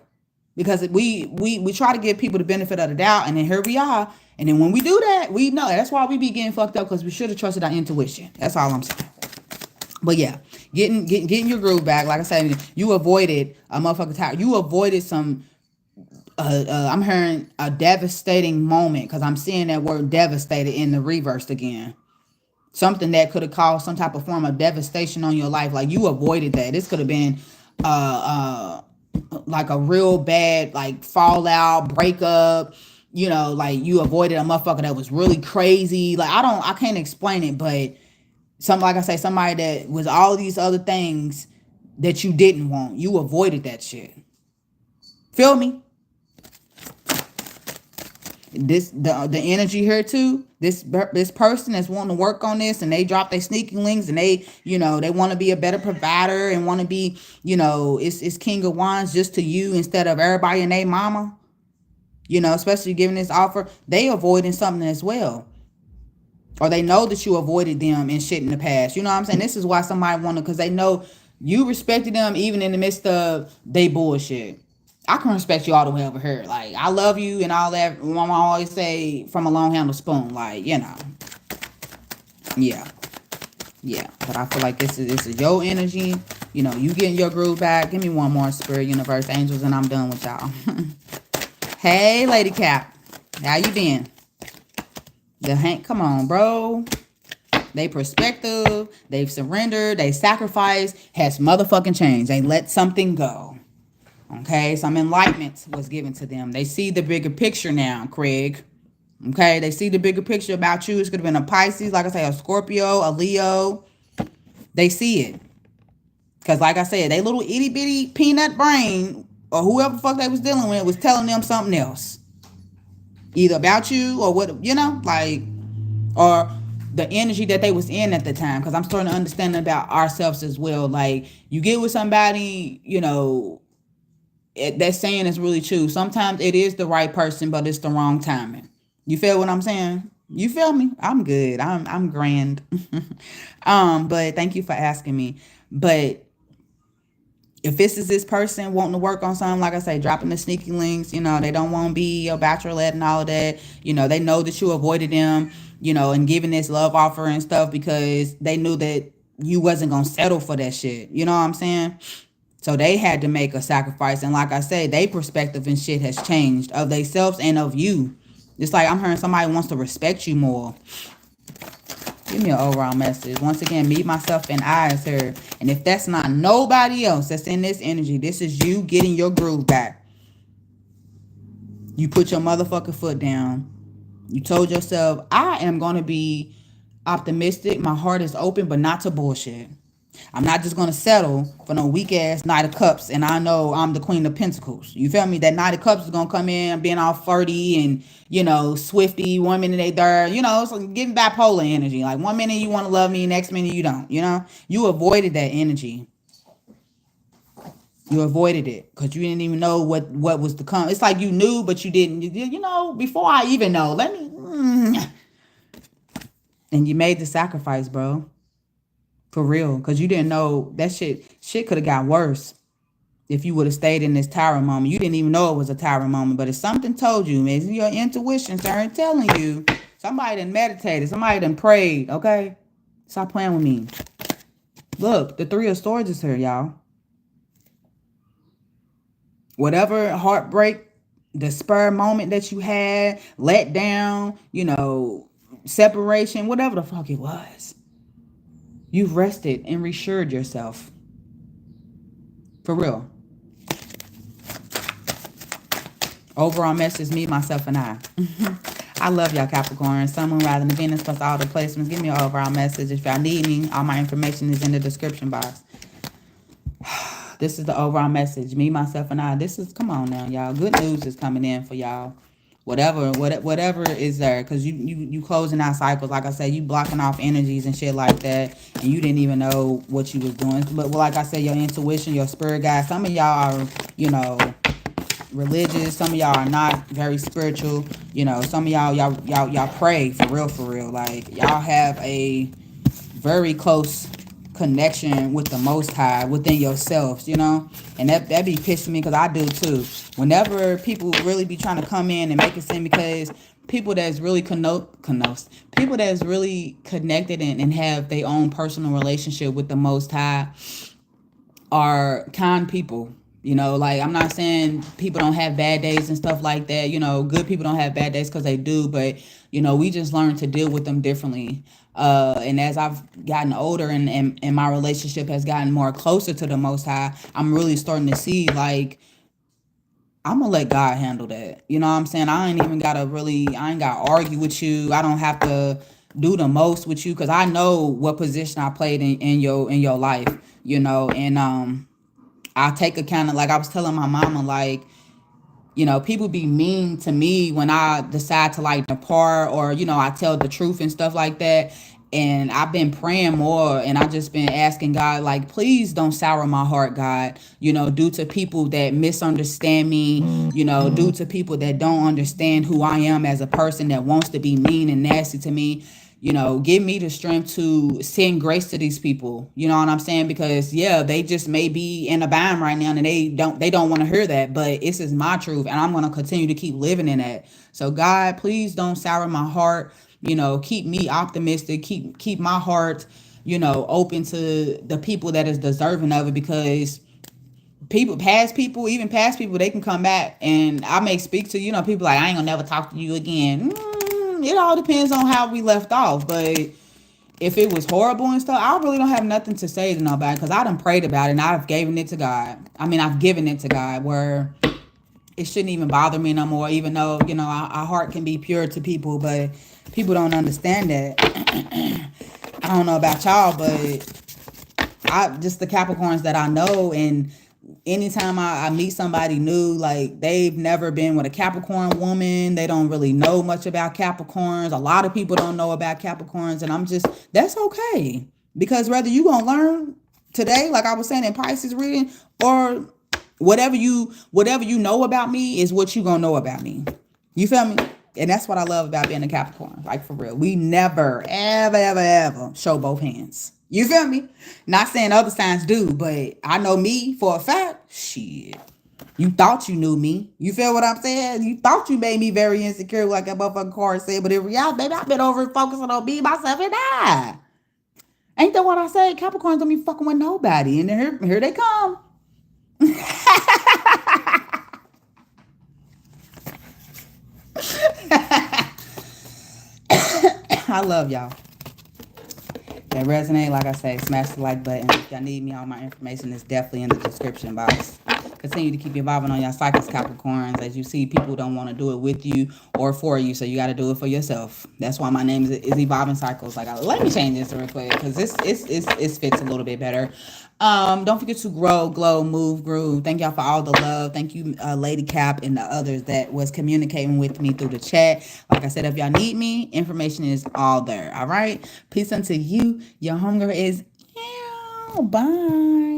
Because we try to give people the benefit of the doubt, and then here we are. And then when we do that, we know. That's why we be getting fucked up, because we should have trusted our intuition. That's all I'm saying. But yeah, getting your groove back. Like I said, you avoided a motherfucking tower. You avoided some, I'm hearing a devastating moment, because I'm seeing that word devastated in the reverse again. Something that could have caused some type of form of devastation on your life. Like, you avoided that. This could have been like a real bad, like, fallout, breakup. Like, you avoided a motherfucker that was really crazy. Like, I can't explain it, but like I say, somebody that was all these other things that you didn't want. You avoided that shit. Feel me? The energy here too. This person that's wanting to work on this, and they drop their sneaky links, and they want to be a better provider and want to be, it's King of Wands just to you instead of everybody and their mama. Especially giving this offer, they avoiding something as well. Or they know that you avoided them and shit in the past. You know what I'm saying? This is why somebody want to, because they know you respected them even in the midst of they bullshit. I can respect you all the way over here. Like, I love you and all that. Mama always say, from a long handle spoon. Like, Yeah. Yeah. But I feel like this is your energy. You getting your groove back. Give me one more, Spirit, Universe, Angels, and I'm done with y'all. Hey, Lady Cap. How you been? Come on, bro. They perspective, they've surrendered, they sacrificed, has motherfucking changed. They let something go. Okay, some enlightenment was given to them. They see the bigger picture now, Craig. Okay, they see the bigger picture about you. It's could have been a Pisces, like I say, a Scorpio, a Leo. They see it. Because like I said, they little itty bitty peanut brain, or whoever the fuck they was dealing with, was telling them something else. Either about you or what, or the energy that they was in at the time. Because I'm starting to understand about ourselves as well. Like, you get with somebody, that saying is really true. Sometimes it is the right person, but it's the wrong timing. You feel what I'm saying? You feel me? I'm good. I'm grand. But thank you for asking me. But if this person wanting to work on something, like I say, dropping the sneaky links, they don't want to be a bachelorette and all of that. They know that you avoided them, and giving this love offer and stuff because they knew that you wasn't going to settle for that shit. You know what I'm saying? So they had to make a sacrifice. And like I say, their perspective and shit has changed of themselves and of you. It's like I'm hearing somebody wants to respect you more. Give me an overall message. Once again, meet myself and I as her. And if that's not nobody else that's in this energy, this is you getting your groove back. You put your motherfucking foot down. You told yourself, I am going to be optimistic. My heart is open, but not to bullshit. I'm not just going to settle for no weak-ass Knight of Cups, and I know I'm the Queen of Pentacles. You feel me? That Knight of Cups is going to come in being all flirty and, swifty. 1 minute they there. It's like giving bipolar energy. Like, 1 minute you want to love me, next minute you don't. You avoided that energy. You avoided it because you didn't even know what was to come. It's like you knew, but you didn't. Before I even know, and you made the sacrifice, bro. For real, because you didn't know that shit could have got worse if you would have stayed in this tower moment. You didn't even know it was a tower moment, but if something told you, maybe your intuition started telling you, somebody done meditated, somebody done prayed, okay? Stop playing with me. Look, the 3 of Swords is here, y'all. Whatever heartbreak, despair moment that you had, let down, separation, whatever the fuck it was. You've rested and reassured yourself. For real. Overall message, me, myself, and I. I love y'all, Capricorn. Sun, Moon, Rising, and Venus, plus all the placements. Give me an overall message. If y'all need me, all my information is in the description box. This is the overall message. Me, myself, and I. This is, come on now, y'all. Good news is coming in for y'all. Whatever is there. Because you closing out cycles. Like I said, you blocking off energies and shit like that. And you didn't even know what you was doing. But like I said, your intuition, your spirit guide. Some of y'all are, you know, religious. Some of y'all are not very spiritual. You know, some of y'all pray for real. Like, y'all have a very close connection with the Most High within yourselves, you know. And that be pissing me, because I do too. Whenever people really be trying to come in and make it seem, because people that's really people that's really connected and have their own personal relationship with the Most High are kind people. You know, like, I'm not saying people don't have bad days and stuff like that. You know, good people don't have bad days, because they do. But, you know, we just learn to deal with them differently. And as I've gotten older and my relationship has gotten more closer to the Most High, I'm really starting to see, like, I'm going to let God handle that. You know what I'm saying? I ain't got to argue with you. I don't have to do the most with you, because I know what position I played in your life, you know. And, I take account of, like I was telling my mama, like, you know, people be mean to me when I decide to, like, depart, or, you know, I tell the truth and stuff like that. And I've been praying more, and I just been asking God, like, please don't sour my heart, God, you know, due to people that misunderstand me, you know, due to people that don't understand who I am as a person, that wants to be mean and nasty to me. You know, give me the strength to send grace to these people. You know what I'm saying? Because, yeah, they just may be in a bind right now, and they don't want to hear that. But this is my truth, and I'm going to continue to keep living in that. So, God, please don't sour my heart. You know, keep me optimistic. Keep my heart, you know, open to the people that is deserving of it. Because past people, they can come back, and I may speak to, you know, people like, I ain't gonna never talk to you again. It all depends on how we left off. But if it was horrible and stuff, I really don't have nothing to say to nobody, because I done prayed about it, and I've given it to God. I've given it to God, where it shouldn't even bother me no more, even though, you know, our heart can be pure to people, but people don't understand that. I don't know about y'all, but just the Capricorns that I know, and anytime I meet somebody new, like, they've never been with a Capricorn woman, they don't really know much about Capricorns. A lot of people don't know about Capricorns, and that's okay. Because whether you gonna learn today, like I was saying in Pisces reading, or whatever you know about me is what you gonna know about me. You feel me? And that's what I love about being a Capricorn. Like, for real. We never, ever show both hands. You feel me? Not saying other signs do, but I know me for a fact. Shit. You thought you knew me. You feel what I'm saying? You thought you made me very insecure, like that motherfucking card said. But in reality, baby, I've been over focusing on me, myself, and I. Ain't that what I say? Capricorns don't be fucking with nobody. And here they come. I love y'all. That resonate, like I say, smash the like button. If y'all need me, all my information is definitely in the description box. Continue to keep evolving on your cycles, Capricorns. As you see, people don't want to do it with you or for you, so you got to do it for yourself. That's why my name is Evolving Cycles. Like, let me change this real quick, because this fits a little bit better. Don't forget to grow, glow, move, groove. Thank y'all for all the love. Thank you, Lady Cap, and the others that was communicating with me through the chat. Like I said, if y'all need me, information is all there. All right. Peace unto you. Your hunger is bye.